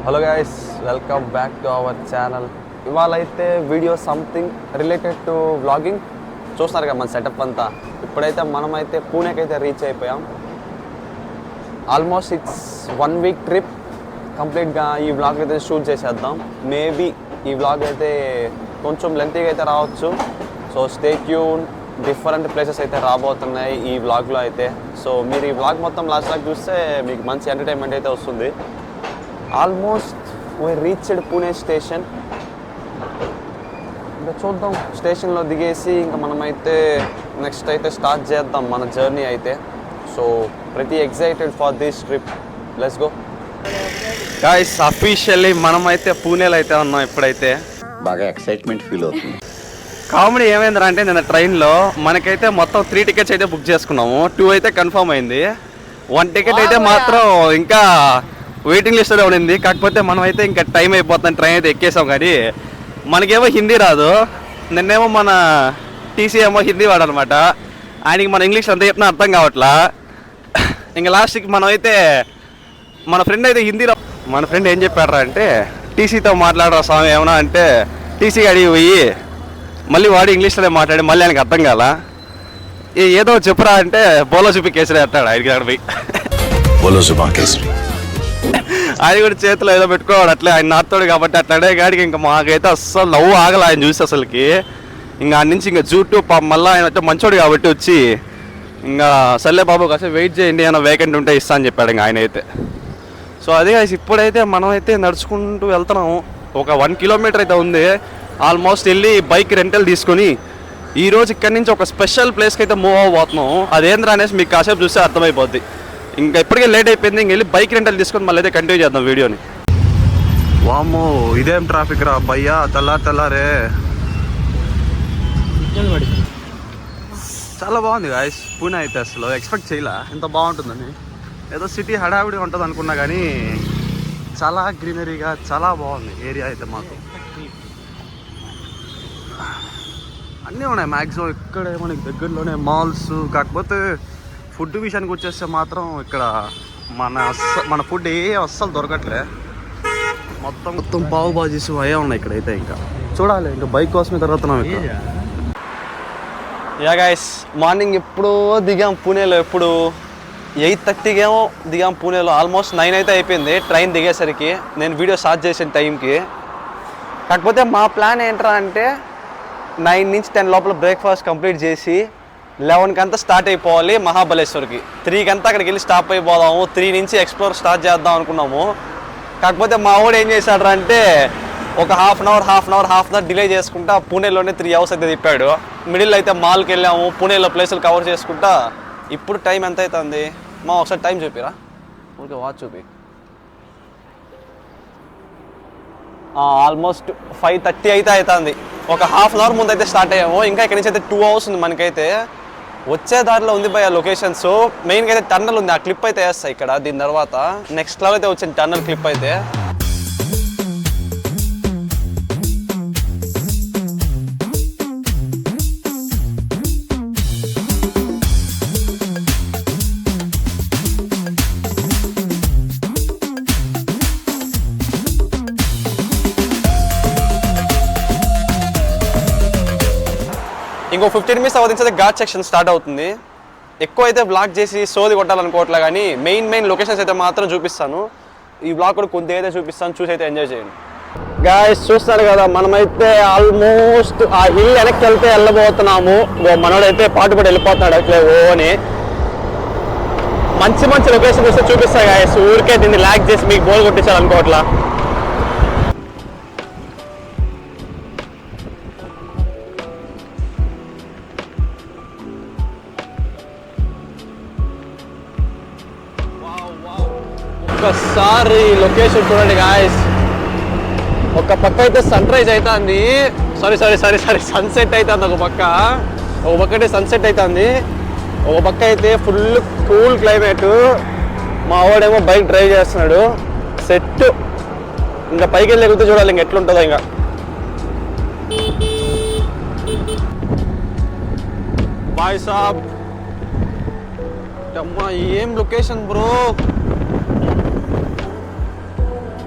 Hello guys, welcome back to our channel. ఇవాళ అయితే video something related to vlogging. చూస్తున్నారు కదా మన సెటప్ అంతా. ఇప్పుడైతే మనమైతే పూణేకి అయితే రీచ్ అయిపోయాం. Almost it's 1 week trip. కంప్లీట్గా ఈ వ్లాగ్ అయితే షూట్ చేసేద్దాం. మేబీ ఈ వ్లాగ్ అయితే కొంచెం లెంతీగా అయితే రావచ్చు. So stay tune. Different places అయితే రాబోతున్నాయి ఈ వ్లాగ్లో అయితే. సో మీరు ఈ వ్లాగ్ మొత్తం లాస్ట్ దాకా చూస్తే మీకు మంచి ఎంటర్టైన్మెంట్ అయితే వస్తుంది. Almost we reached Pune station. ఇంకా చూద్దాం, స్టేషన్లో దిగేసి ఇంకా మనమైతే నెక్స్ట్ అయితే స్టార్ట్ చేద్దాం మన జర్నీ అయితే. సో ప్రతి excited for this trip. Let's go guys. Officially మనమైతే పూణేలో అయితే ఉన్నాం ఇప్పుడైతే. బాగా ఎక్సైట్మెంట్ ఫీల్ అవుతుంది. కామెడీ ఏమైందంటే అంటే నిన్న ట్రైన్లో మనకైతే మొత్తం 3 టికెట్స్ అయితే బుక్ చేసుకున్నాము. 2 అయితే కన్ఫర్మ్ అయింది. 1 టికెట్ అయితే మాత్రం ఇంకా వెయిటింగ్ లిస్ట్లో ఉండింది. కాకపోతే మనం అయితే ఇంకా టైం అయిపోతుంది, ట్రైన్ అయితే ఎక్కేసాం. కానీ మనకేమో హిందీ రాదు. నిన్నేమో మన టీసీ ఏమో హిందీ వాడనమాట. ఆయనకి మన ఇంగ్లీష్ అంతా చెప్పినా అర్థం కావట్లా. ఇంకా లాస్ట్కి మనం అయితే మన ఫ్రెండ్ అయితే హిందీలో మన ఫ్రెండ్ ఏం చెప్పారా అంటే, టీసీతో మాట్లాడరా స్వామి ఏమన్నా అంటే, టీసీ అడిగి పోయి మళ్ళీ వాడు ఇంగ్లీష్లోనే మాట్లాడి మళ్ళీ ఆయనకి అర్థం కాల. ఏదో చెప్పురా అంటే బోలో చూపి కేసరి అంటాడు ఆయనకి. అక్కడ పోయి ఆయన కూడా చేతిలో ఏదో పెట్టుకోవాడు. అట్లే ఆయన నార్తోడు కాబట్టి అట్లాడే గాడికి ఇంకా మాకైతే అస్సలు నవ్వు ఆగల ఆయన చూసి అసలుకి. ఇంకా ఆయన నుంచి ఇంకా జూటు మళ్ళీ ఆయన అయితే మంచోడు కాబట్టి వచ్చి ఇంకా సర్లే బాబు కాసేపు వెయిట్ చేయండి, ఏమైనా వేకెంట్ ఉంటే ఇస్తా అని చెప్పాడు ఇంకా ఆయన అయితే. సో అదే ఇప్పుడైతే మనం అయితే నడుచుకుంటూ వెళ్తున్నాము. ఒక 1 కిలోమీటర్ అయితే ఉంది. ఆల్మోస్ట్ వెళ్ళి బైక్ రెంటల్ తీసుకొని ఈరోజు ఇక్కడి నుంచి ఒక స్పెషల్ ప్లేస్కి అయితే మూవ్ అవ్వబోతున్నాం. అదేంద్ర అనేసి మీకు కాసేపు చూస్తే అర్థమైపోద్ది. ఇంకా ఇప్పటికే లేట్ అయిపోయింది. ఇంక వెళ్ళి బైక్ రెంటల్ తీసుకొని మళ్ళీ అయితే కంటిన్యూ చేద్దాం వీడియోని. వామ్మో, ఇదేం ట్రాఫిక్ రా భయ్యా, తెల్లారే. చాలా బాగుంది గాయస్ పూణే అయితే. అసలు ఎక్స్పెక్ట్ చేయలే ఇంత బాగుంటుందని. ఏదో సిటీ హడావిడిగా ఉంటుంది అనుకున్నా కానీ చాలా గ్రీనరీగా చాలా బాగుంది ఏరియా అయితే. మాకు అన్నీ ఉన్నాయి మ్యాక్సిమం. ఇక్కడే మనకి దగ్గరలోనే మాల్స్. కాకపోతే ఫుడ్ విషయానికి వచ్చేస్తే మాత్రం ఇక్కడ మన ఫుడ్ అస్సలు దొరకట్లే. మొత్తం పావు బాజీస్ అయ్యే ఉన్నాయి ఇక్కడైతే. ఇంకా చూడాలి, ఇంకా బైక్ కోసమే తిరుగుతున్నాం ఇక్కడ. యా గైస్, మార్నింగ్ ఎప్పుడో దిగాం పూణేలో. ఎప్పుడు 8:30కి ఏమో దిగాం పూణేలో. ఆల్మోస్ట్ 9 అయితే అయిపోయింది ట్రైన్ దిగేసరికి, నేను వీడియో స్టార్ట్ చేసిన టైంకి. కాకపోతే మా ప్లాన్ ఏంట్రా అంటే 9 నుంచి 10 లోపల బ్రేక్ఫాస్ట్ కంప్లీట్ చేసి 11కి అంతా స్టార్ట్ అయిపోవాలి మహాబలేశ్వర్కి. 3కి అంతా అక్కడికి వెళ్ళి స్టాప్ అయిపోదాము. 3 నుంచి ఎక్స్ప్లోర్ స్టార్ట్ చేద్దాం అనుకున్నాము. కాకపోతే మా వాడు ఏం చేశాడు అంటే ఒక హాఫ్ అన్ అవర్ డిలే చేసుకుంటా పూణేలోనే 3 అవర్స్ అయితే తిప్పాడు. మిడిల్ అయితే మాల్కి వెళ్ళాము. పూణేలో ప్లేసులు కవర్ చేసుకుంటా. ఇప్పుడు టైం ఎంత అవుతుంది మా ఒకసారి టైం చూపిరా, ఓకే వాచ్ చూపి. ఆల్మోస్ట్ 5:30 అయితే అవుతుంది. ఒక హాఫ్ అన్ అవర్ ముందు అయితే స్టార్ట్ అయ్యాము. ఇంకా ఇక్కడ నుంచి అయితే 2 అవర్స్ ఉంది మనకైతే. వచ్చే దారిలో ఉంది భయ లొకేషన్స్. మెయిన్గా అయితే టన్నల్ ఉంది, ఆ క్లిప్ అయితే వేస్తాయి ఇక్కడ. దీని తర్వాత నెక్స్ట్ లెవెల్ అయితే వచ్చింది టన్నల్ క్లిప్ అయితే. ఇంకో 15 మినిట్స్ అవధించే ఘాట్ సెక్షన్ స్టార్ట్ అవుతుంది. ఎక్కువ అయితే బ్లాక్ చేసి సోది కొట్టాలనుకోవట్లే, కానీ మెయిన్ లొకేషన్స్ అయితే మాత్రం చూపిస్తాను. ఈ బ్లాక్ కూడా కొద్దిగా అయితే చూపిస్తాను, చూసి అయితే ఎంజాయ్ చేయండి. గాయస్ చూస్తారు కదా, మనమైతే ఆల్మోస్ట్ ఆ హిల్ వెనక్కి వెళ్తే వెళ్ళబోతున్నాము. మనోడైతే పాటుపడి వెళ్ళిపోతున్నాడు అట్లే ఓ అని. మంచి లొకేషన్ వస్తే చూపిస్తా గాయస్. ఊరికే దీన్ని ల్యాక్ చేసి మీకు బోల్ కొట్టించాలనుకోవట్లా. ఒక్కసారి లొకేషన్ చూడండి గాయస్. ఒక పక్క అయితే సన్ రైజ్ అవుతుంది, సారీ సన్సెట్ అవుతుంది. ఒక పక్క అయితే సన్సెట్ అవుతుంది. ఒక పక్క అయితే ఫుల్ కూల్ క్లైమేట్. మా వాడేమో బైక్ డ్రైవ్ చేస్తున్నాడు. సెట్. ఇంకా పైకి వెళ్ళి ఎగురితే చూడాలి ఇంకా ఎట్లుంటుందో. ఇంకా బాయ్ సాబ్, అమ్మా ఏం లొకేషన్ బ్రో.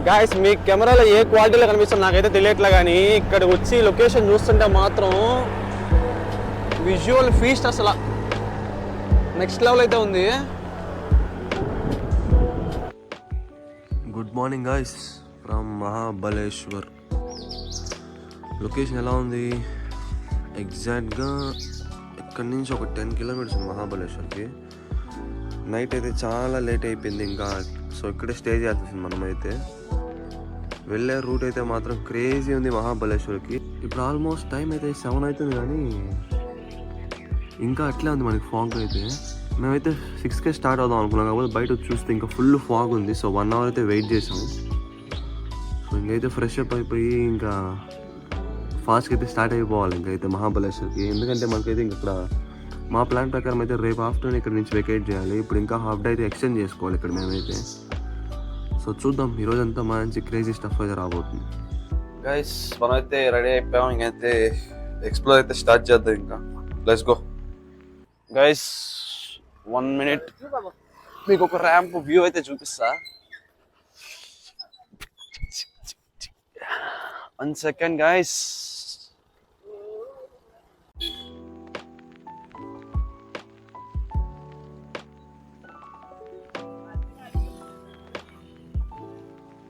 గాయస్ మీ కెమెరాలో ఏ క్వాలిటీలో కనిపిస్తుంది నాకైతే తెలియట్లే, కానీ ఇక్కడ వచ్చి లొకేషన్ చూస్తుంటే మాత్రం విజువల్ ఫీస్ట్ అసలు నెక్స్ట్ లెవెల్ అయితే ఉంది. Good morning guys from Mahabaleshwar. Location ఎలా ఉంది? ఎగ్జాక్ట్గా ఇక్కడి నుంచి ఒక 10 కిలోమీటర్స్ ఉంది మహాబలేశ్వర్కి. నైట్ అయితే చాలా లేట్ అయిపోయింది ఇంకా, సో ఇక్కడే స్టే చేయాల్సి వచ్చింది మనమైతే. వెళ్ళే రూట్ అయితే మాత్రం క్రేజీ ఉంది మహాబలేశ్వర్కి. ఇప్పుడు ఆల్మోస్ట్ టైం అయితే 7 అవుతుంది, కానీ ఇంకా అట్లే ఉంది మనకి ఫాగ్ అయితే. మేమైతే 6కే స్టార్ట్ అవుదాం అనుకున్నాం, కాకపోతే బయట చూస్తే ఇంకా ఫుల్ ఫాగ్ ఉంది. సో 1 అవర్ అయితే వెయిట్ చేసాము. సో ఇంకైతే ఫ్రెష్ అప్ అయిపోయి ఇంకా ఫాస్ట్గా అయితే స్టార్ట్ అయిపోవాలి ఇంకైతే మహాబలేశ్వర్కి. ఎందుకంటే మనకైతే ఇంక ఇక్కడ మా ప్లాన్ ప్రకారం అయితే రేపు ఆఫ్టర్నూన్ ఇక్కడ నుంచి వెకేట్ చేయాలి. ఇప్పుడు ఇంకా హాఫ్ డే అయితే ఎక్స్టెండ్ చేసుకోవాలి ఇక్కడ మేమైతే. సో చూద్దాం, ఈరోజంతా మంచి క్రేజీ స్టఫ్ అయితే రాబోతుంది. గైస్ మనమైతే రెడీ అయిపోయాం, ఇంకైతే ఎక్స్ప్లోర్ అయితే స్టార్ట్ చేద్దాం. ఇంకా లెట్స్ గో గైస్. 1 minute మీకు ఒక ర్యాంప్ వ్యూ అయితే చూపిస్తా. 1 second guys.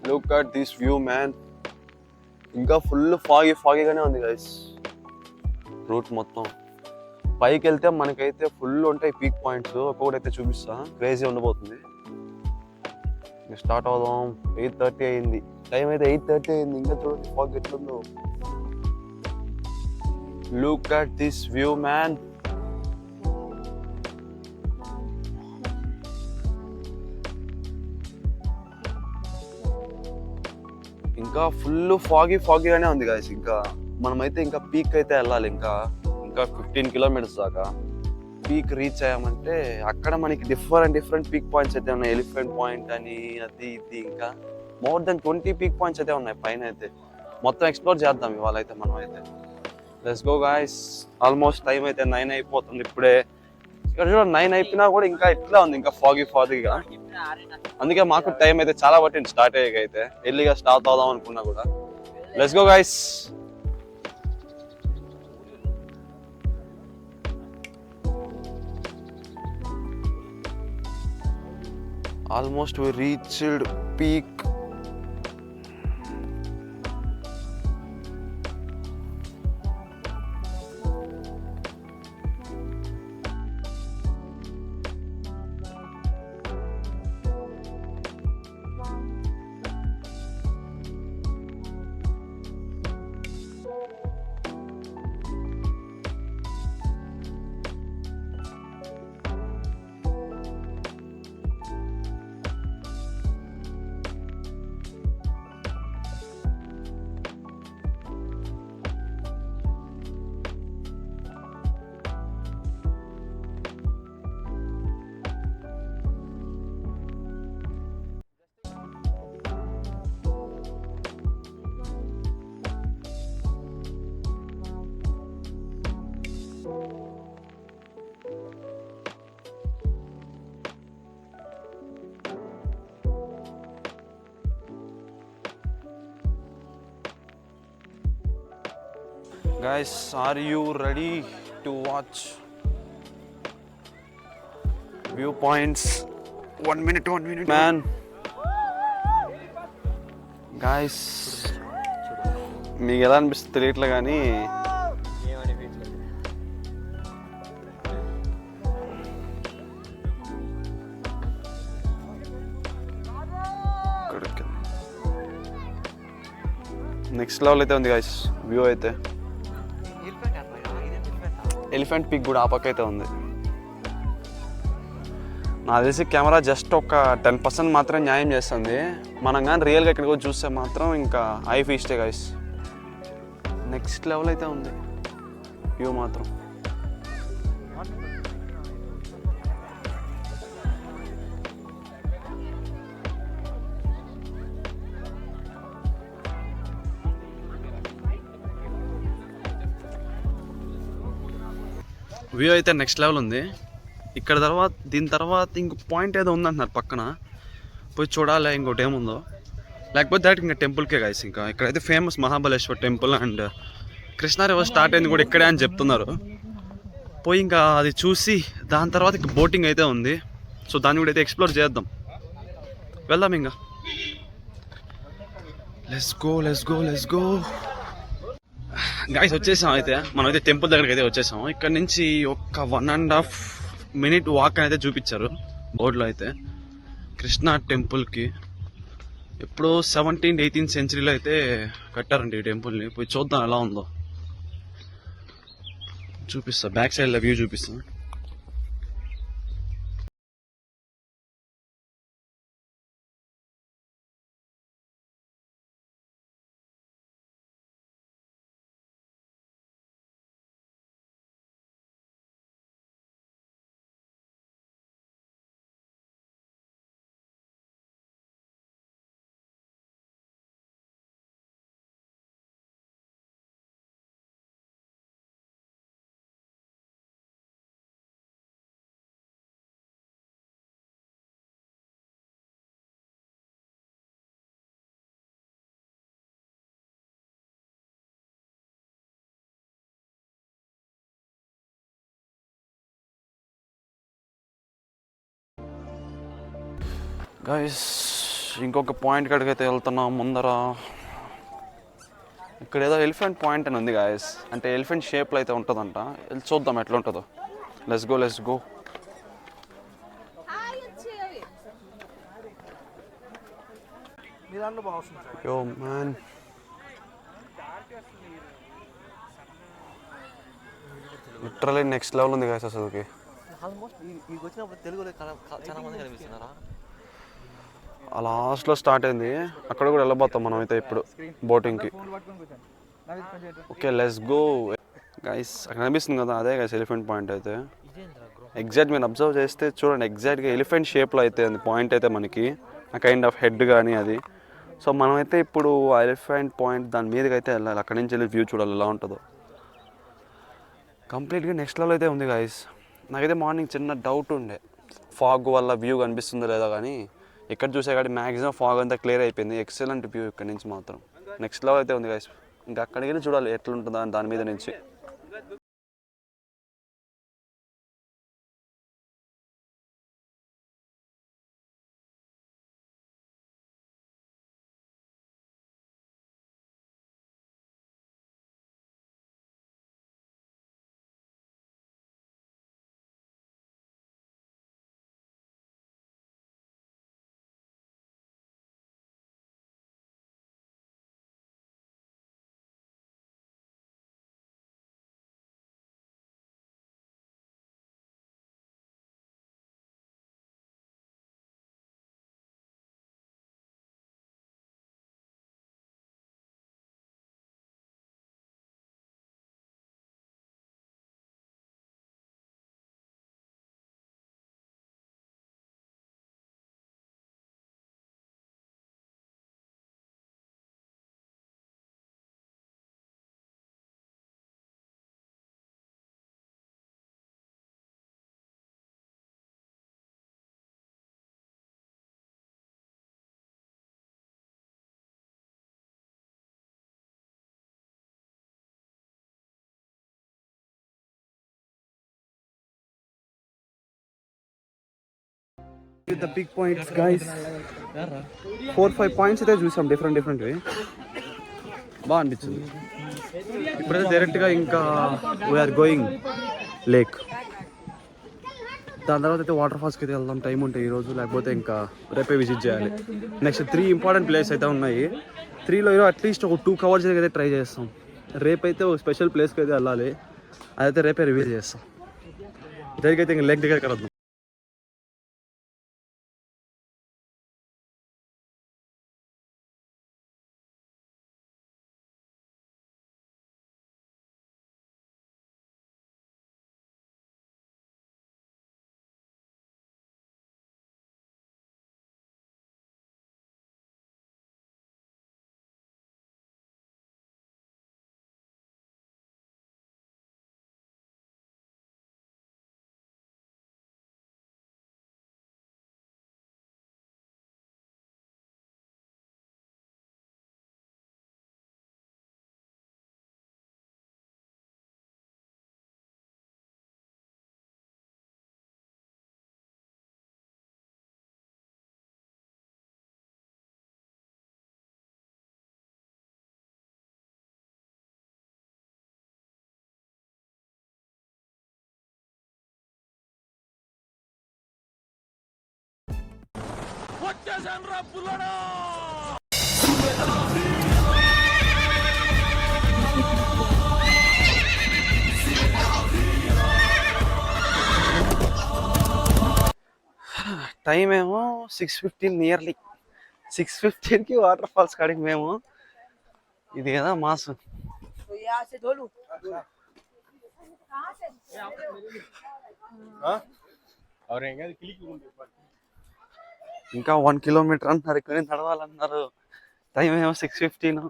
Look at this view man. ఇంకా ఫుల్ ఫాగీగానే ఉంది గైస్ రూట్ మొత్తం. పైకి వెళ్తే మనకైతే ఫుల్ ఉంటాయి పీక్ పాయింట్స్, ఒక్కొక్కటి అయితే చూపిస్తా. క్రేజీ ఉండబోతుంది. స్టార్ట్ అవుదాం. 8:30 అయింది, టైం అయితే 8:30 అయింది. ఇంకా చూడండి ఫాగ్ ఎట్లుందో. Look at this view man. ఇంకా ఫుల్ ఫాగీగానే ఉంది గాయస్. ఇంకా మనమైతే ఇంకా పీక్ అయితే వెళ్ళాలి. ఇంకా 15 కిలోమీటర్స్ దాకా పీక్ రీచ్ అయ్యామంటే అక్కడ మనకి డిఫరెంట్ పీక్ పాయింట్స్ అయితే ఉన్నాయి. ఎలిఫెంట్ పాయింట్ అని అది ఇది, ఇంకా మోర్ దెన్ 20 పీక్ పాయింట్స్ అయితే ఉన్నాయి పైన. అయితే మొత్తం ఎక్స్ప్లోర్ చేద్దాం ఇవాళ అయితే మనం అయితే. Let's go guys. Almost time అయితే 9 అయిపోతుంది ఇప్పుడే. ఇక్కడ చూడండి 9 అయిపోయినా కూడా ఇంకా ఇట్లా ఉంది, ఇంకా ఫాగీగా. అందుకే మాకు టైం అయితే చాలా పట్టింది స్టార్ట్ అయ్యాకైతే. ఎర్లీగా స్టార్ట్ అవుదాం అనుకున్నా కూడా. Let's go guys. Almost we reached peak. Guys, are you ready to watch viewpoints? 1 minute, man. Guys, మీకు ఎలా అనిపిస్తుంది తెలియట్లే, కానీ నెక్స్ట్ లెవెల్ అయితే ఉంది గాయస్ వ్యూ అయితే. ఎలిఫెంట్ పీక్ కూడా ఆ పక్క అయితే ఉంది. నాకు తెలిసి కెమెరా జస్ట్ ఒక 10% మాత్రం న్యాయం చేస్తుంది. మనం కానీ రియల్గా ఇక్కడికి వచ్చి చూస్తే మాత్రం ఇంకా ఐ ఫీస్టే గైస్. నెక్స్ట్ లెవెల్ అయితే ఉంది వ్యూ మాత్రం. వ్యూ అయితే నెక్స్ట్ లెవెల్ ఉంది. ఇక్కడ దీని తర్వాత ఇంకో పాయింట్ ఏదో ఉందంటున్నారు పక్కన, పోయి చూడాలి ఇంకోటి ఏముందో. లేకపోతే డైరెక్ట్ ఇంకా టెంపుల్కే గైస్. ఇంకా ఇక్కడైతే famous Mahabaleshwar temple and Krishna river start అయింది కూడా ఇక్కడే అని చెప్తున్నారు. పోయి ఇంకా అది చూసి దాని తర్వాత ఇంకా బోటింగ్ అయితే ఉంది. సో దాన్ని కూడా అయితే ఎక్స్ప్లోర్ చేద్దాం. వెళ్దాం ఇంకా. Let's go guys. వచ్చేసాం అయితే. మనం అయితే టెంపుల్ దగ్గరికి అయితే వచ్చేసాం. ఇక్కడ నుంచి ఒక 1.5 minute వాక్ అయితే చూపించారు బోర్డులో అయితే. కృష్ణా టెంపుల్కి ఎప్పుడో 17th 18th centuryలో అయితే కట్టారండి ఈ టెంపుల్ని. పోయి చూద్దాం ఎలా ఉందో. చూపిస్తా, బ్యాక్ సైడ్ వ్యూ చూపిస్తా. గైస్ ఇంకొక పాయింట్ కాడికి అయితే వెళ్తున్నాం. ముందర ఇక్కడ ఏదో ఎలిఫెంట్ పాయింట్ అని ఉంది గాయస్. అంటే ఎలిఫెంట్ షేప్లో అయితే ఉంటుందంట. వెళ్ళి చూద్దాం ఎట్లా ఉంటుందో. Let's go. Yo man, literally next level ఉంది గాయస్ అసలుకి. ఆ లాస్ట్లో స్టార్ట్ అయింది. అక్కడ కూడా వెళ్ళబోతాం మనం అయితే ఇప్పుడు బోటింగ్కి. Okay let's go guys. అక్కడ కనిపిస్తుంది కదా, అదే గైస్ ఎలిఫెంట్ పాయింట్ అయితే. ఎగ్జాక్ట్ మీరు అబ్జర్వ్ చేస్తే చూడండి, ఎగ్జాక్ట్గా ఎలిఫెంట్ షేప్లో అయితే ఉంది పాయింట్ అయితే మనకి. ఆ కైండ్ ఆఫ్ హెడ్ కానీ అది. సో మనమైతే ఇప్పుడు ఎలిఫెంట్ పాయింట్ దాని మీదకి అయితే వెళ్ళాలి. అక్కడి నుంచి వెళ్ళి వ్యూ చూడాలి ఎలా ఉంటుందో. కంప్లీట్గా నెక్స్ట్ లెవెల్ అయితే ఉంది గైస్. నాకైతే మార్నింగ్ చిన్న డౌట్ ఉండే, ఫాగ్ వల్ల వ్యూ కనిపిస్తుందో లేదో, కానీ ఇక్కడ చూసే కానీ మ్యాక్సిమం ఫాగ్ అంతా క్లియర్ అయిపోయింది. ఎక్సలెంట్ వ్యూ ఇక్కడ నుంచి మాత్రం. నెక్స్ట్ లెవెల్ అయితే ఉంది గైస్. ఇంకా అక్కడికి వెళ్ళి చూడాలి ఎట్లుంటుందా దాని మీద నుంచి. The big points guys, 4-5 points అయితే చూసాం డిఫరెంట్ బాగా అనిపించింది. ఇప్పుడైతే డైరెక్ట్గా ఇంకా వీఆర్ గోయింగ్ లేక్. దాని తర్వాత అయితే వాటర్ ఫాల్స్కి అయితే వెళ్దాం టైం ఉంటే ఈరోజు, లేకపోతే ఇంకా రేపే విజిట్ చేయాలి. నెక్స్ట్ 3 ఇంపార్టెంట్ ప్లేస్ అయితే ఉన్నాయి. 3లో ఈరోజు అట్లీస్ట్ ఒక 2 కవర్ చేయడానికి అయితే ట్రై చేస్తాం. రేపైతే ఒక స్పెషల్ ప్లేస్కి అయితే వెళ్ళాలి. అదైతే రేపే రివీల్ చేస్తాం. దగ్గరికి ఇంకా లేక్ దగ్గరికి వద్దాం. టైం ఏమో 6:15 నియర్లీ 6:15కి వాటర్ ఫాల్స్ కాడికి మేము ఇది కదా మాసు ఇంకా 1 కిలోమీటర్ అంటున్నారు ఇక్కడ నడవాలన్నారు టైం ఏమో 6:15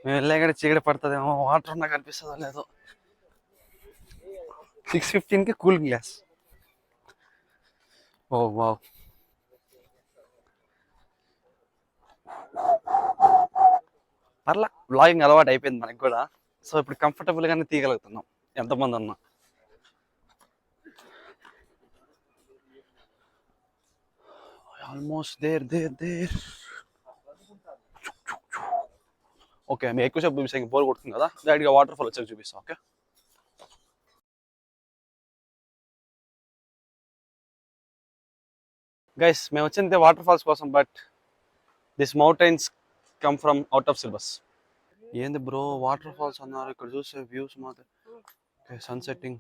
మేము వెళ్ళాక చీకటి పడుతుందేమో వాటర్ ఉన్నా కనిపిస్తుందో లేదో 6:15కి కూల్ గ్లాస్ ఓ వావ్ పర్లా బ్లాగింగ్ అలవాటు అయిపోయింది మనకి కూడా సో ఇప్పుడు కంఫర్టబుల్ గానే తీయగలుగుతున్నాం ఎంతమంది ఉన్నా ఆల్మోస్ట్ దేర్ ఓకే మేము ఎక్కువసేపు చూపిస్తాం బోర్ కొడుతుంది కదా డైరెక్ట్గా వాటర్ ఫాల్ వచ్చాక చూపిస్తాం ఓకే గైస్ మేము వచ్చింది వాటర్ ఫాల్స్ కోసం but this mountains come from out of syllabus ఏంది బ్రో వాటర్ ఫాల్స్ అన్నారు ఇక్కడ చూసే వ్యూస్ మాత్రం సన్ సెట్టింగ్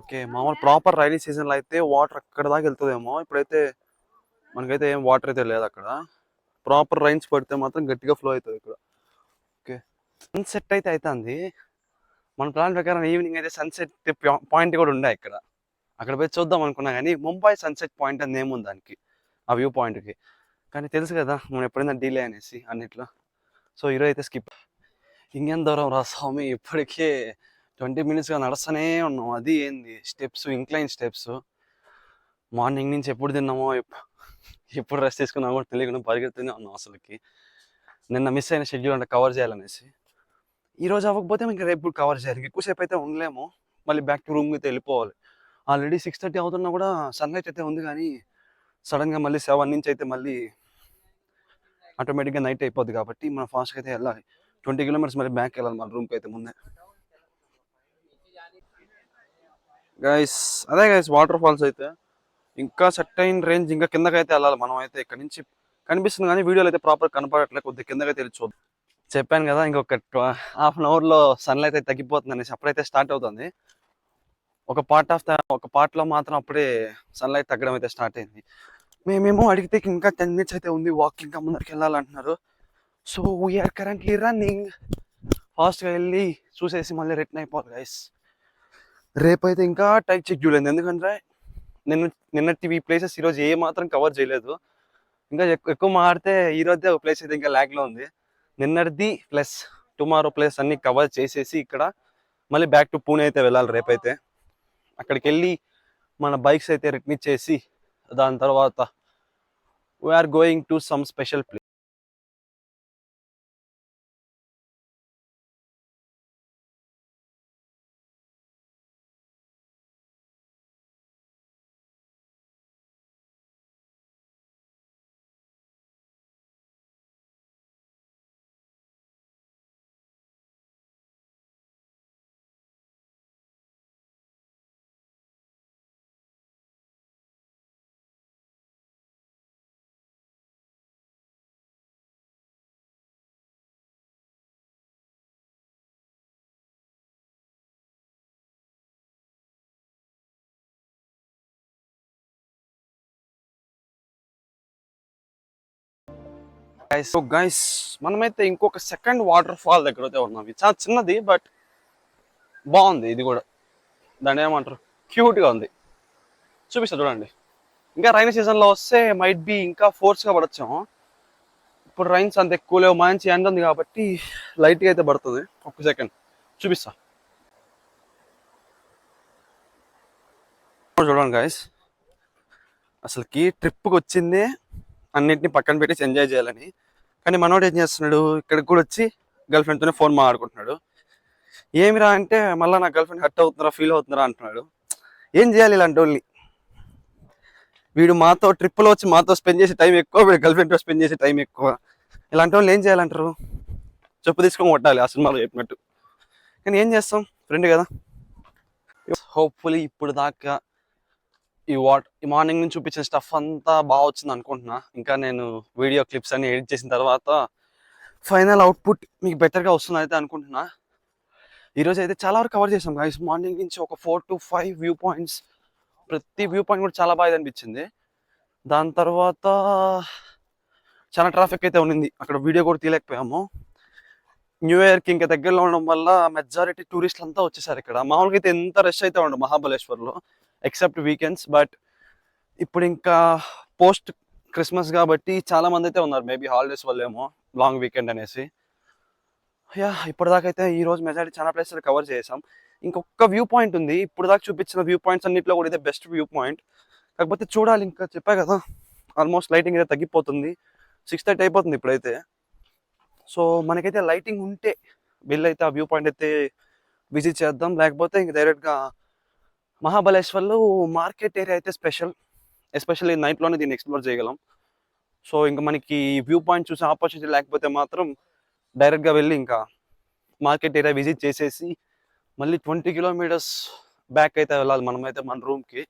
ఓకే మామూలు ప్రాపర్ రైనీ సీజన్లో అయితే వాటర్ అక్కడ దాకా వెళ్తుందేమో ఇప్పుడైతే మనకైతే ఏం వాటర్ అయితే లేదు అక్కడ ప్రాపర్ రైన్స్ పడితే మాత్రం గట్టిగా ఫ్లో అవుతుంది ఇక్కడ ఓకే సన్సెట్ అయితే అవుతుంది మన ప్లాన్ ప్రకారం ఈవినింగ్ అయితే సన్సెట్ పాయింట్ కూడా ఉండే ఇక్కడ అక్కడ పోయి చూద్దాం అనుకున్నా కానీ ముంబై సన్సెట్ పాయింట్ అని ఏముంది దానికి ఆ వ్యూ పాయింట్కి కానీ తెలుసు కదా మనం ఎప్పుడైనా డీలే అనేసి అన్నిట్లో సో ఈరోజు అయితే స్కిప్ ఇంకేం దూరం రా స్వామి ఇప్పటికే 20 minutesగా నడుస్తూనే ఉన్నాం అది ఏంది స్టెప్స్ ఇంక్లైన్ స్టెప్స్ మార్నింగ్ నుంచి ఎప్పుడు తిన్నామో ఎప్పుడు రెస్ట్ తీసుకున్నామో కూడా తెలియకుండా పరిగెడుతూనే ఉన్నాం అసలుకి నిన్న మిస్ అయిన షెడ్యూల్ అంటే కవర్ చేయాలనేసి ఈరోజు అవ్వకపోతే ఇంకా రేపు కవర్ చేయాలి ఎక్కువసేపు అయితే ఉండలేము మళ్ళీ బ్యాక్ టు రూమ్కి అయితే వెళ్ళిపోవాలి ఆల్రెడీ 6:30 అవుతున్నా కూడా సన్లైట్ అయితే ఉంది కానీ సడన్గా మళ్ళీ 7 నుంచి అయితే మళ్ళీ ఆటోమేటిక్గా నైట్ అయిపోద్ది కాబట్టి మనం ఫాస్ట్గా అయితే వెళ్ళాలి 20 kilometers మళ్ళీ బ్యాక్ వెళ్ళాలి మన రూమ్కి అయితే ముందే గైస్ అదే గైస్ వాటర్ ఫాల్స్ అయితే ఇంకా సర్టైన్ రేంజ్ ఇంకా కిందకైతే వెళ్ళాలి మనం అయితే ఇక్కడ నుంచి కనిపిస్తుంది కానీ వీడియోలో అయితే ప్రాపర్ కనపడట్లేదు కొద్దిగా కిందకైతే వెళ్ళి చూద్దాం చెప్పాను కదా ఇంకొక 1/2 hourలో సన్లైట్ అయితే తగ్గిపోతుంది అనేసి అప్పుడైతే స్టార్ట్ అవుతుంది ఒక పార్ట్లో మాత్రం అప్పుడే సన్లైట్ తగ్గడం అయితే స్టార్ట్ అయింది మేమేమో అడిగితే ఇంకా 10 minutes అయితే ఉంది వాకింగ్ ఇంకా ముందరికి వెళ్ళాలంటున్నారు సో వీఆర్ కరెంట్లీ రన్నింగ్ ఫాస్ట్గా వెళ్ళి చూసేసి మళ్ళీ రిటర్న్ అయిపోవాలి గైస్ రేపైతే ఇంకా టైట్ షెడ్యూల్ అయింది ఎందుకంటే నిన్నటి ఈ ప్లేసెస్ ఈరోజు ఏ మాత్రం కవర్ చేయలేదు ఇంకా ఎక్కువ మారితే ఈరోజే ఒక ప్లేస్ అయితే ఇంకా ల్యాగ్లో ఉంది నిన్నటిది ప్లస్ టుమారో ప్లేస్ అన్ని కవర్ చేసేసి ఇక్కడ మళ్ళీ బ్యాక్ టు పూణే అయితే వెళ్ళాలి రేపైతే అక్కడికి వెళ్ళి మన బైక్స్ అయితే రిటర్న్ ఇచ్చేసి దాని తర్వాత we are going to some special place so guys మనమైతే ఇంకొక సెకండ్ వాటర్ ఫాల్ దగ్గర అయితే ఉన్నాం ఇది చాలా చిన్నది బట్ బాగుంది ఇది కూడా దాన్ని ఏమంటారు క్యూట్గా ఉంది చూపిస్తా చూడండి ఇంకా రైనీ సీజన్లో వస్తే మైట్ బి ఇంకా ఫోర్స్గా పడొచ్చాము ఇప్పుడు రైన్స్ అంత ఎక్కువ లేవు మంచి ఎండ ఉంది కాబట్టి లైట్గా అయితే పడుతుంది ఒక్క సెకండ్ చూపిస్తా చూడండి గైస్ అసలుకి ట్రిప్కి వచ్చిందే అన్నింటినీ పక్కన పెట్టేసి ఎంజాయ్ చేయాలని కానీ మనోడు ఏం చేస్తున్నాడు ఇక్కడికి కూడా వచ్చి గర్ల్ ఫ్రెండ్తోనే ఫోన్ మాట్లాడుకుంటున్నాడు ఏమిరా అంటే మళ్ళీ నా గర్ల్ ఫ్రెండ్ హర్ట్ అవుతున్నారా ఫీల్ అవుతున్నారా అంటున్నాడు ఏం చేయాలి ఇలాంటి వాళ్ళని వీడు మాతో ట్రిప్లో వచ్చి మాతో స్పెండ్ చేసే టైం ఎక్కువ వీడు గర్ల్ ఫ్రెండ్తో స్పెండ్ చేసే టైం ఎక్కువ ఇలాంటి వాళ్ళు ఏం చేయాలంటారు చెప్పు తీసుకొని కొట్టాలి ఆ సినిమాలో చెప్పినట్టు కానీ ఏం చేస్తాం ఫ్రెండ్ కదా హోప్ఫుల్లీ ఇప్పుడు దాకా ఈ మార్నింగ్ నుంచి చూపించిన స్టఫ్ అంతా బాగా వచ్చింది అనుకుంటున్నా. ఇంకా నేను వీడియో క్లిప్స్ అన్ని ఎడిట్ చేసిన తర్వాత ఫైనల్ అవుట్పుట్ మీకు బెటర్గా వస్తుంది అయితే అనుకుంటున్నా. ఈరోజు అయితే చాలా వరకు కవర్ చేసాం గైస్. మార్నింగ్ నుంచి ఒక 4 to 5 వ్యూ పాయింట్స్, ప్రతి వ్యూ పాయింట్ కూడా చాలా బాగా అనిపించింది. దాని తర్వాత చాలా ట్రాఫిక్ అయితే ఉండింది, అక్కడ వీడియో కూడా తీయలేకపోయాము. న్యూ ఇయర్కి ఇంకా దగ్గరలో ఉండడం వల్ల మెజారిటీ టూరిస్టులు అంతా వచ్చేసారు ఇక్కడ. మామూలుగా అయితే ఎంత రష్ అయితే ఉండదు మహాబలేశ్వర్లో ఎక్సెప్ట్ వీకెండ్స్. బట్ ఇప్పుడు ఇంకా పోస్ట్ క్రిస్మస్ కాబట్టి చాలా మంది అయితే ఉన్నారు, మేబీ హాలిడేస్ వల్ల ఏమో, లాంగ్ వీకెండ్ అనేసి. ఇప్పటిదాకా అయితే ఈ రోజు మెజారిటీ చాలా ప్లేసెస్ కవర్ చేసాం. ఇంకొక వ్యూ పాయింట్ ఉంది, ఇప్పుడు దాకా చూపించిన వ్యూ పాయింట్స్ అన్నింటిలో కూడా ఇదే బెస్ట్ వ్యూ పాయింట్. కాకపోతే చూడాలి, ఇంకా చెప్పా కదా ఆల్మోస్ట్ లైటింగ్ అయితే తగ్గిపోతుంది. 6:30 అయిపోతుంది ఇప్పుడైతే. సో మనకైతే లైటింగ్ ఉంటే వీళ్ళైతే ఆ వ్యూ పాయింట్ అయితే విజిట్ చేద్దాం. లేకపోతే ఇంక డైరెక్ట్గా మహాబలేశ్వర్లో మార్కెట్ ఏరియా అయితే స్పెషల్, ఎస్పెషల్లీ నైట్లోనే దీన్ని ఎక్స్ప్లోర్ చేయగలం. సో ఇంకా మనకి వ్యూ పాయింట్ చూసే ఆపర్చునిటీ లేకపోతే మాత్రం డైరెక్ట్గా వెళ్ళి ఇంకా మార్కెట్ ఏరియా విజిట్ చేసేసి మళ్ళీ 20 kilometers బ్యాక్ అయితే వెళ్ళాలి మనమైతే మన రూమ్కి.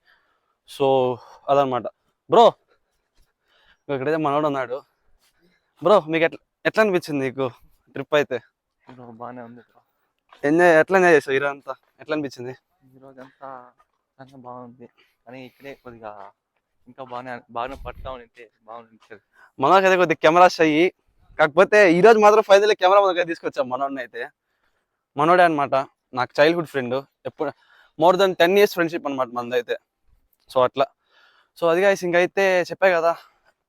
సో అదనమాట. బ్రో ఇక్కడైతే మనోడు ఉన్నాడు. బ్రో మీకు ఎట్లా అనిపించింది నీకు ట్రిప్ అయితే? బాగానే ఉంది బ్రో. ఎట్లా ఎంజాయ్ చేసావు ఈరోజు అంతా? ఎట్లా అనిపించింది? ఈరోజు అంతా బాగుంది, కానీ ఇక్కడే కొద్దిగా ఇంకా బాగానే పడతా ఉంటే బాగుంది. మనోకైతే కొద్దిగా కెమెరాస్ అయ్యి, కాకపోతే ఈరోజు మాత్రం ఫైనల్ కెమెరా మనకైతే తీసుకొచ్చాం మనోడిని అయితే. మనోడే అనమాట, నాకు చైల్డ్హుడ్ ఫ్రెండ్, ఎప్పుడు మోర్ దెన్ 10 years ఫ్రెండ్షిప్ అనమాట మనదైతే. సో అట్లా. సో అది guys, ఇంకైతే చెప్పా కదా,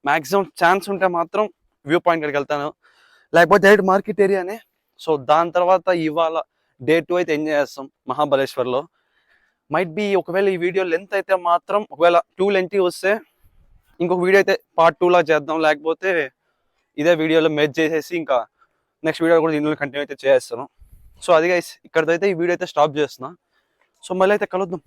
మ్యాక్సిమం ఛాన్స్ ఉంటే మాత్రం వ్యూ పాయింట్ కాడికి వెళ్తాను, లేకపోతే డైరెక్ట్ మార్కెట్ ఏరియానే. సో దాని తర్వాత ఇవాళ డే 2 అయితే ఎంజాయ్ చేస్తాం మహాబలేశ్వర్లో. మైట్ బి ఒకవేళ ఈ వీడియో లెంత్ అయితే మాత్రం, ఒకవేళ 2 length వస్తే ఇంకొక వీడియో అయితే part 2 లా చేద్దాం, లేకపోతే ఇదే వీడియోలో మెర్జ్ చేసేసి ఇంకా నెక్స్ట్ వీడియో కూడా దీనిలో కంటిన్యూ అయితే చేస్తాను. సో అది గైస్, ఇక్కడైతే ఈ వీడియో అయితే స్టాప్ చేస్తున్నా. సో మళ్ళీ అయితే కలుద్దాం.